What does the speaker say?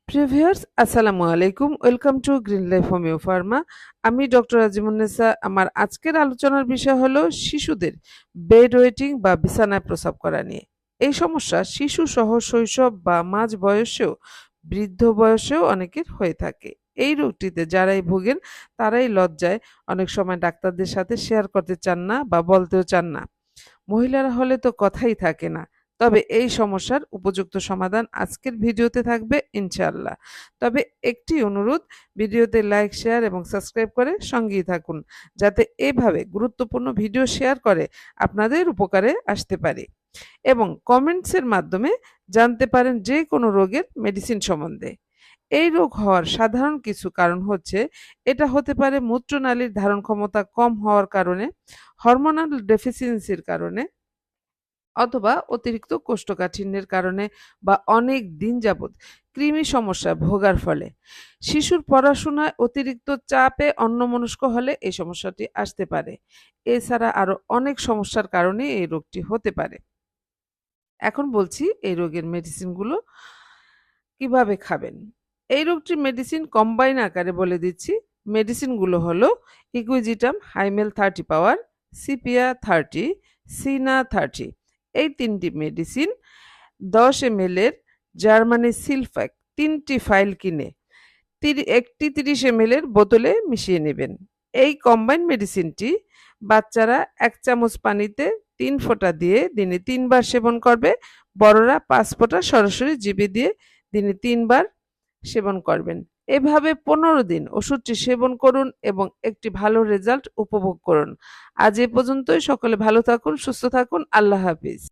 প্রিভিয়ার্স আসসালামু আলাইকুম, welcome to green life homeo Pharma. আমি ডক্টর আজিমুন্নেসা। আমার আজকের আলোচনার বিষয় হলো শিশুদের বেড ওয়েটিং বা বিছানায় প্রস্রাব করা নিয়ে। এই সমস্যা শিশু সহ শৈশব বা মাঝ বয়সেও বৃদ্ধ বয়সেও অনেকের হয়ে থাকে। এই রোগটিতে যারাই ভোগেন তারাই লজ্জায় অনেক সময় ডাক্তারদের সাথে শেয়ার করতে চান না বা বলতেও চান না। মহিলারা হলে তো কথাই থাকে না। তবে এই সমস্যার উপযুক্ত সমাধান আজকের ভিডিওতে থাকবে ইনশাআল্লাহ। তবে একটি অনুরোধ, ভিডিওতে লাইক, শেয়ার এবং সাবস্ক্রাইব করে সঙ্গেই থাকুন, যাতে এভাবে গুরুত্বপূর্ণ ভিডিও শেয়ার করে আপনাদের উপকারে আসতে পারে এবং কমেন্টসের মাধ্যমে জানতে পারেন যে কোনো রোগের মেডিসিন সম্বন্ধে। এই রোগ হওয়ার সাধারণ কিছু কারণ হচ্ছে, এটা হতে পারে মূত্রনালীর ধারণ ক্ষমতা কম হওয়ার কারণে, হরমোনাল ডেফিসিয়েন্সির কারণে, অথবা অতিরিক্ত কোষ্ঠকাঠিন্যের কারণে বা অনেক দিন যাবৎ কৃমি সমস্যা ভোগার ফলে। শিশুর পড়াশোনায় অতিরিক্ত চাপে অন্যমনস্ক হলে এই সমস্যাটি আসতে পারে। এছাড়া আরো অনেক সমস্যার কারণে এই রোগটি হতে পারে। এখন বলছি এই রোগের মেডিসিনগুলো কিভাবে খাবেন। এই রোগটির মেডিসিন কম্বাইন আকারে বলে দিচ্ছি। মেডিসিনগুলো হলো ইকুইজিটাম হাইমেল 30 পাওয়ার, সিপিয়া 30, সিনা 30। এই তিনটি মেডিসিন 10 ml এর জার্মানি সিলফ্যাক 3টি ফাইল কিনে একটি 30 ml এর বোতলে মিশিয়ে নেবেন। এই কম্বাইন মেডিসিনটি বাচ্চারা 1 চামচ পানিতে 3 ফোঁটা দিয়ে দিনে 3 বার সেবন করবে। বড়রা 5 ফোঁটা সরাসরি জিভে দিয়ে দিনে 3 বার সেবন করবেন। এভাবে 15 দিন ওষুধটি সেবন করুন এবং একটি ভালো রেজাল্ট উপভোগ করুন। আজ এ পর্যন্তই। সকলে ভালো থাকুন, সুস্থ থাকুন। আল্লাহ হাফিজ।